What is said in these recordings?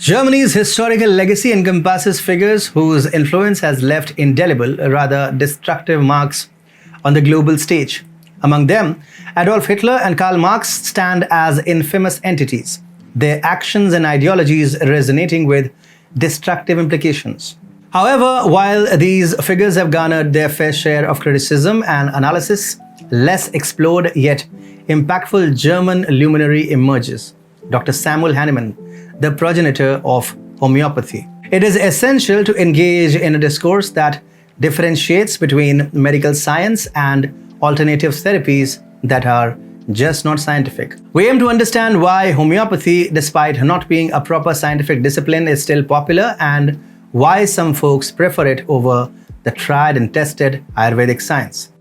Germany's historical legacy encompasses figures whose influence has left indelible, rather destructive marks on the global stage. Among them, Adolf Hitler and Karl Marx stand as infamous entities, their actions and ideologies resonating with destructive implications. However, while these figures have garnered their fair share of criticism and analysis, less explored yet impactful German luminary emerges, Dr. Samuel Hahnemann, the progenitor of homeopathy. It is essential to engage in a discourse that differentiates between medical science and alternative therapies that are just not scientific. We aim to understand why homeopathy, despite not being a proper scientific discipline, is still popular and why some folks prefer it over the tried and tested Ayurvedic science.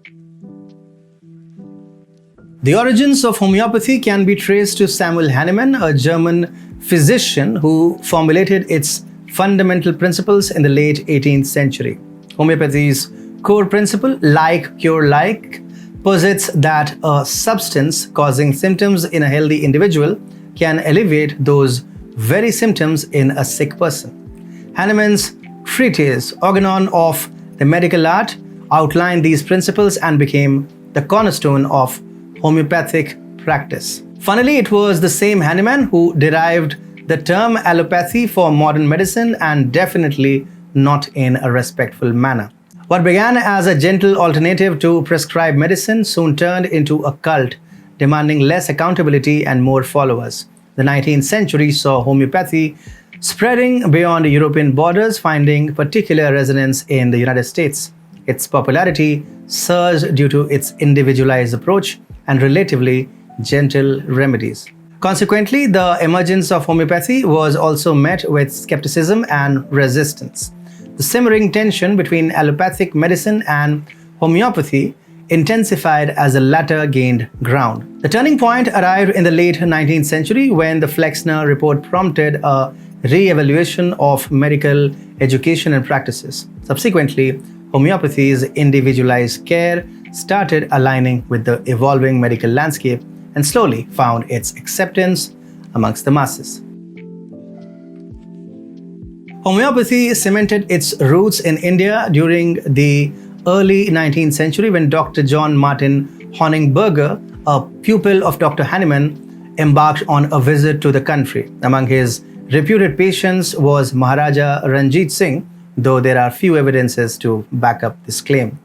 The origins of homeopathy can be traced to Samuel Hahnemann, a German physician who formulated its fundamental principles in the late 18th century. Homeopathy's core principle, like cure like, posits that a substance causing symptoms in a healthy individual can alleviate those very symptoms in a sick person. Hahnemann's treatise, Organon of the Medical Art, outlined these principles and became the cornerstone of homeopathic practice. Funnily, it was the same Hahnemann who derived the term allopathy for modern medicine, and definitely not in a respectful manner. What began as a gentle alternative to prescribed medicine soon turned into a cult, demanding less accountability and more followers. The 19th century saw homeopathy spreading beyond European borders, finding particular resonance in the United States. Its popularity surged due to its individualized approach and relatively gentle remedies. Consequently, the emergence of homeopathy was also met with skepticism and resistance. The simmering tension between allopathic medicine and homeopathy intensified as the latter gained ground. The turning point arrived in the late 19th century when the Flexner Report prompted a re-evaluation of medical education and practices. Subsequently, homeopathy's individualized care started aligning with the evolving medical landscape and slowly found its acceptance amongst the masses. Homeopathy cemented its roots in India during the early 19th century when Dr. John Martin Honigberger, a pupil of Dr. Hahnemann, embarked on a visit to the country. Among his reputed patients was Maharaja Ranjit Singh, though there are few evidences to back up this claim.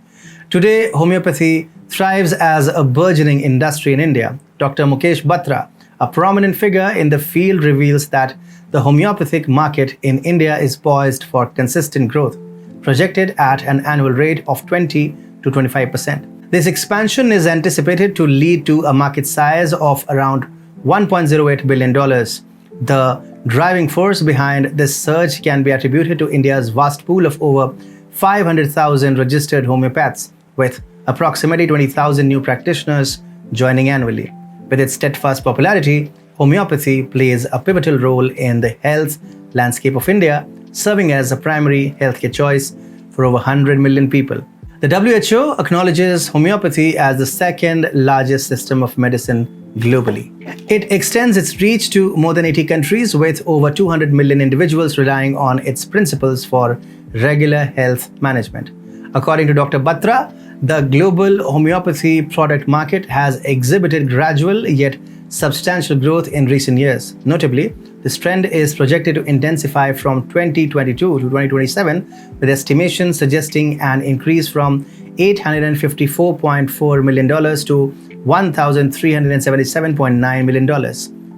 Today, homeopathy thrives as a burgeoning industry in India. Dr. Mukesh Batra, a prominent figure in the field, reveals that the homeopathic market in India is poised for consistent growth, projected at an annual rate of 20 to 25%. This expansion is anticipated to lead to a market size of around $1.08 billion. The driving force behind this surge can be attributed to India's vast pool of over 500,000 registered homeopaths, with approximately 20,000 new practitioners joining annually. With its steadfast popularity, homeopathy plays a pivotal role in the health landscape of India, serving as a primary healthcare choice for over 100 million people. The WHO acknowledges homeopathy as the second largest system of medicine globally. It extends its reach to more than 80 countries, with over 200 million individuals relying on its principles for regular health management. According to Dr. Batra, the global homeopathy product market has exhibited gradual yet substantial growth in recent years. Notably, this trend is projected to intensify from 2022 to 2027, with estimations suggesting an increase from $854.4 million to $1,377.9 million.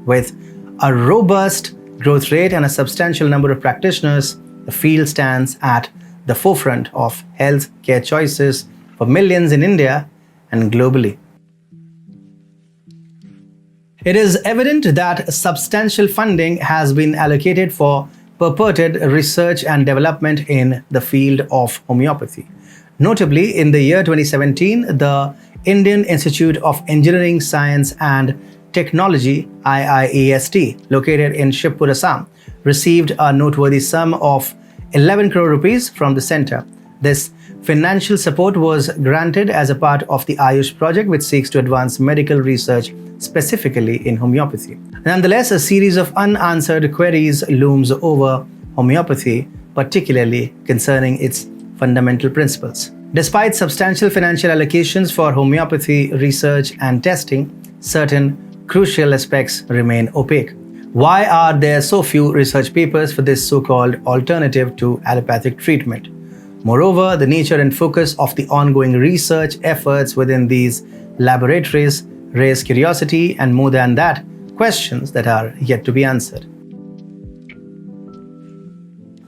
With a robust growth rate and a substantial number of practitioners, the field stands at the forefront of health care choices for millions in India and globally. It is evident that substantial funding has been allocated for purported research and development in the field of homeopathy. Notably, in the year 2017, the Indian Institute of Engineering, Science and Technology, IIEST, located in Shibpur, Assam, received a noteworthy sum of 11 crore rupees from the center. This financial support was granted as a part of the Ayush project, which seeks to advance medical research specifically in homeopathy. Nonetheless, a series of unanswered queries looms over homeopathy, particularly concerning its fundamental principles. Despite substantial financial allocations for homeopathy research and testing, certain crucial aspects remain opaque. Why are there so few research papers for this so-called alternative to allopathic treatment? Moreover, the nature and focus of the ongoing research efforts within these laboratories raise curiosity and, more than that, questions that are yet to be answered.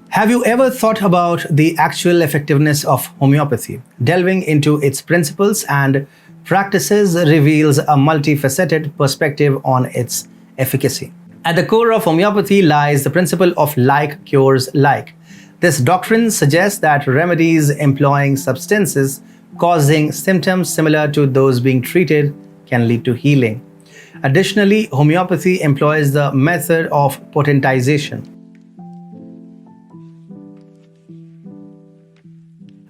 Have you ever thought about the actual effectiveness of homeopathy? Delving into its principles and practices reveals a multifaceted perspective on its efficacy. At the core of homeopathy lies the principle of like cures like. This doctrine suggests that remedies employing substances causing symptoms similar to those being treated can lead to healing. Additionally, homeopathy employs the method of potentization.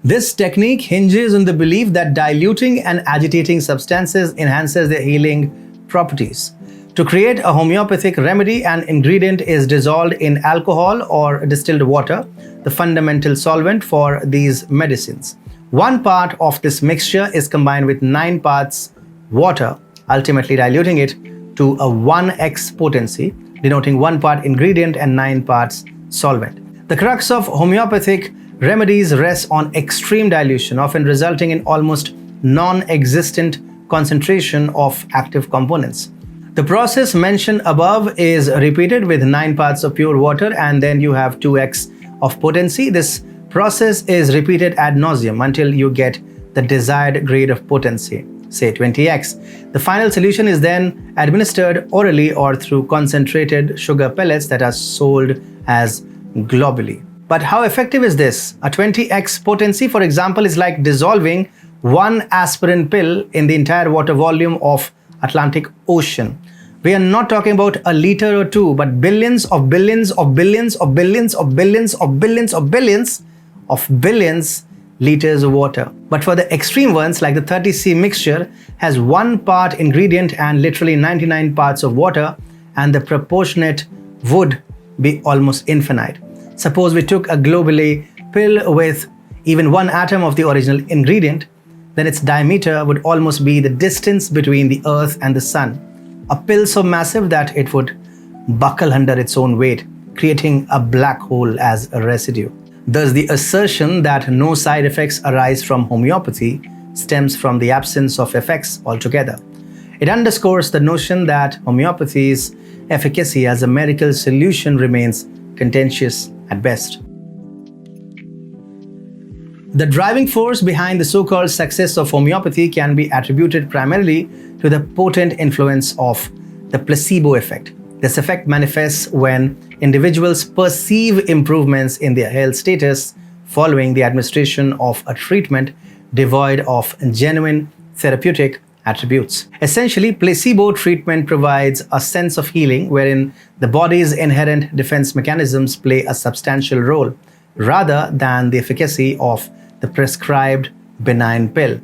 This technique hinges on the belief that diluting and agitating substances enhances their healing properties. To create a homeopathic remedy, an ingredient is dissolved in alcohol or distilled water, the fundamental solvent for these medicines. 1 part of this mixture is combined with 9 parts water, ultimately diluting it to a 1x potency, denoting 1 part ingredient and 9 parts solvent. The crux of homeopathic remedies rests on extreme dilution, often resulting in almost non-existent concentration of active components. The process mentioned above is repeated with 9 parts of pure water, and then you have 2x of potency. This process is repeated ad nauseum until you get the desired grade of potency, say 20x. The final solution is then administered orally or through concentrated sugar pellets that are sold as globuli. But how effective is this? A 20x potency, for example, is like dissolving 1 aspirin pill in the entire water volume of Atlantic Ocean. We are not talking about a liter or two, but billions of billions of billions of billions of billions of billions of billions of billions liters of water. But for the extreme ones, like the 30C mixture has 1 part ingredient and literally 99 parts of water, and the proportionate would be almost infinite. Suppose we took a globally pill with even 1 atom of the original ingredient, then its diameter would almost be the distance between the Earth and the Sun. A pill so massive that it would buckle under its own weight, creating a black hole as a residue. Thus, the assertion that no side effects arise from homeopathy stems from the absence of effects altogether. It underscores the notion that homeopathy's efficacy as a medical solution remains contentious at best. The driving force behind the so-called success of homeopathy can be attributed primarily to the potent influence of the placebo effect. This effect manifests when individuals perceive improvements in their health status following the administration of a treatment devoid of genuine therapeutic attributes. Essentially, placebo treatment provides a sense of healing wherein the body's inherent defense mechanisms play a substantial role, rather than the efficacy of the prescribed benign pill.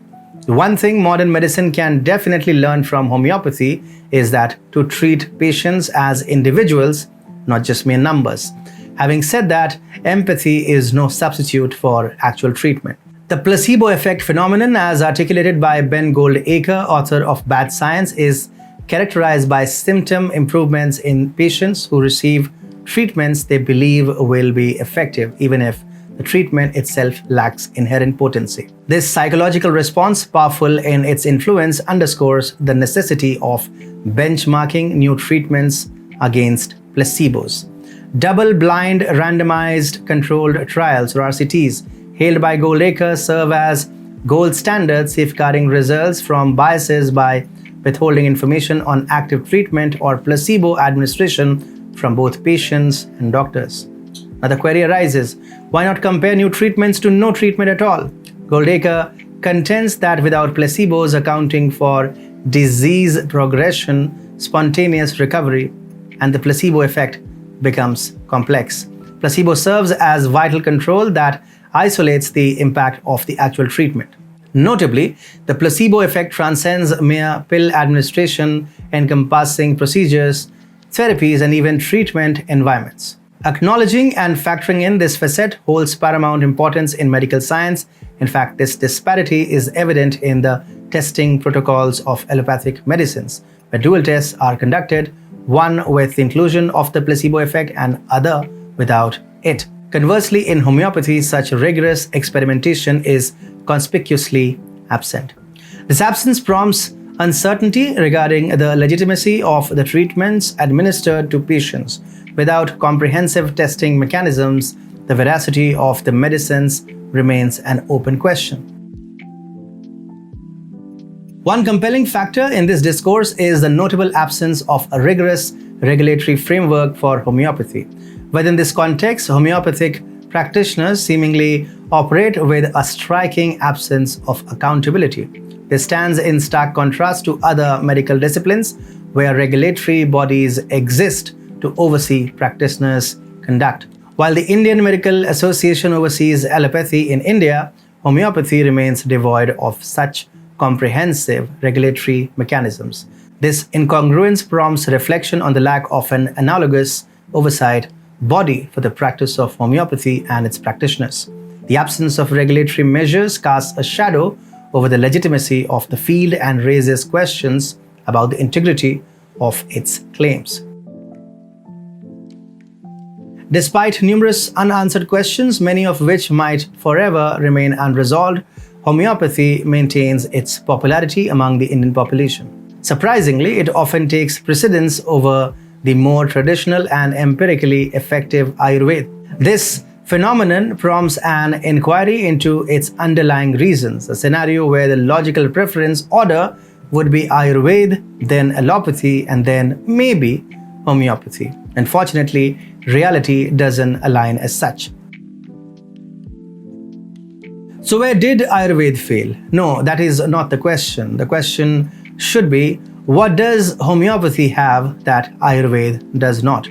The one thing modern medicine can definitely learn from homeopathy is that to treat patients as individuals, not just mere numbers. Having said that, empathy is no substitute for actual treatment. The placebo effect phenomenon, as articulated by Ben Goldacre, author of Bad Science, is characterized by symptom improvements in patients who receive treatments they believe will be effective, even if the treatment itself lacks inherent potency. This psychological response, powerful in its influence, underscores the necessity of benchmarking new treatments against placebos. Double-blind randomized controlled trials, or RCTs, hailed by Goldacre, serve as gold standard safeguarding results from biases by withholding information on active treatment or placebo administration from both patients and doctors. Now the query arises, why not compare new treatments to no treatment at all? Goldacre contends that without placebos accounting for disease progression, spontaneous recovery, and the placebo effect becomes complex. Placebo serves as vital control that isolates the impact of the actual treatment. Notably, the placebo effect transcends mere pill administration, encompassing procedures, therapies, and even treatment environments. Acknowledging and factoring in this facet holds paramount importance in medical science. In fact, this disparity is evident in the testing protocols of allopathic medicines, where dual tests are conducted, one with the inclusion of the placebo effect and other without it. Conversely, in homeopathy, such rigorous experimentation is conspicuously absent. This absence prompts uncertainty regarding the legitimacy of the treatments administered to patients. Without comprehensive testing mechanisms, the veracity of the medicines remains an open question. One compelling factor in this discourse is the notable absence of a rigorous regulatory framework for homeopathy. Within this context, homeopathic practitioners seemingly operate with a striking absence of accountability. This stands in stark contrast to other medical disciplines where regulatory bodies exist to oversee practitioners' conduct. While the Indian Medical Association oversees allopathy in India, homeopathy remains devoid of such comprehensive regulatory mechanisms. This incongruence prompts reflection on the lack of an analogous oversight body for the practice of homeopathy and its practitioners. The absence of regulatory measures casts a shadow over the legitimacy of the field and raises questions about the integrity of its claims. Despite numerous unanswered questions, many of which might forever remain unresolved, homeopathy maintains its popularity among the Indian population. Surprisingly, it often takes precedence over the more traditional and empirically effective Ayurveda. This phenomenon prompts an inquiry into its underlying reasons, a scenario where the logical preference order would be Ayurveda, then allopathy, and then maybe homeopathy. Unfortunately, reality doesn't align as such. So where did Ayurveda fail? No, that is not the question. The question should be, what does homeopathy have that Ayurveda does not?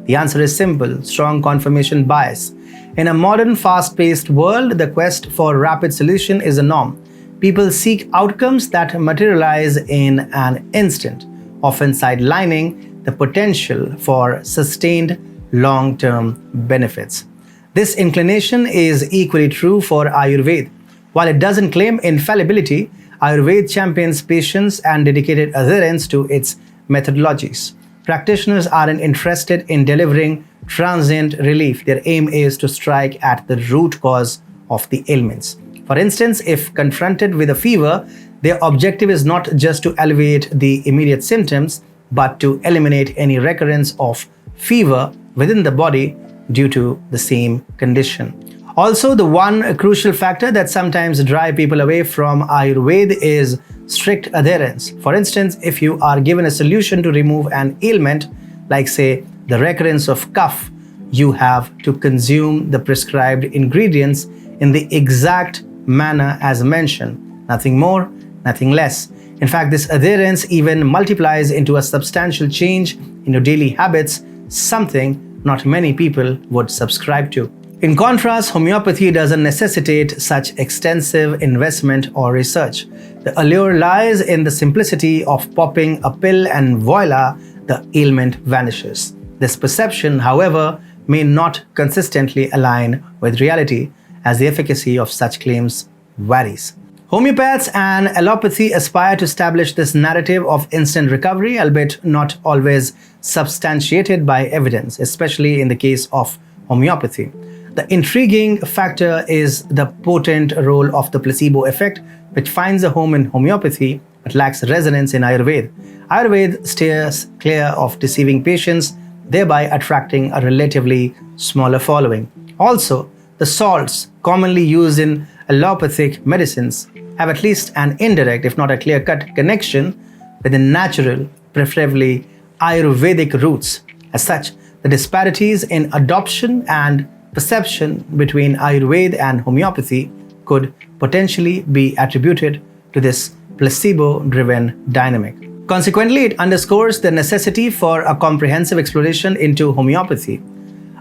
The answer is simple: strong confirmation bias. In a modern, fast-paced world, the quest for rapid solution is a norm. People seek outcomes that materialize in an instant, often sidelining the potential for sustained long-term benefits. This inclination is equally true for Ayurveda. While it doesn't claim infallibility, Ayurveda champions patience and dedicated adherence to its methodologies. Practitioners aren't interested in delivering transient relief. Their aim is to strike at the root cause of the ailments. For instance, if confronted with a fever, their objective is not just to alleviate the immediate symptoms, but to eliminate any recurrence of fever within the body due to the same condition. Also, the one crucial factor that sometimes drives people away from Ayurveda is strict adherence. For instance, if you are given a solution to remove an ailment, like say the recurrence of cough, you have to consume the prescribed ingredients in the exact manner as mentioned. Nothing more, nothing less. In fact, this adherence even multiplies into a substantial change in your daily habits, something not many people would subscribe to. In contrast, homeopathy doesn't necessitate such extensive investment or research. The allure lies in the simplicity of popping a pill and voila, the ailment vanishes. This perception, however, may not consistently align with reality, as the efficacy of such claims varies. Homeopaths and allopathy aspire to establish this narrative of instant recovery, albeit not always substantiated by evidence, especially in the case of homeopathy. The intriguing factor is the potent role of the placebo effect, which finds a home in homeopathy but lacks resonance in Ayurveda. Ayurveda steers clear of deceiving patients, thereby attracting a relatively smaller following. Also, the salts commonly used in allopathic medicines have at least an indirect, if not a clear-cut, connection with the natural, preferably Ayurvedic roots. As such, the disparities in adoption and perception between Ayurveda and homeopathy could potentially be attributed to this placebo-driven dynamic. Consequently, it underscores the necessity for a comprehensive exploration into homeopathy,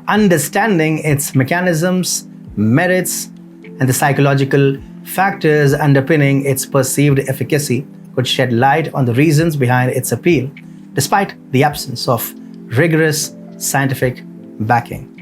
understanding its mechanisms, merits, and the psychological factors underpinning its perceived efficacy could shed light on the reasons behind its appeal, despite the absence of rigorous scientific backing.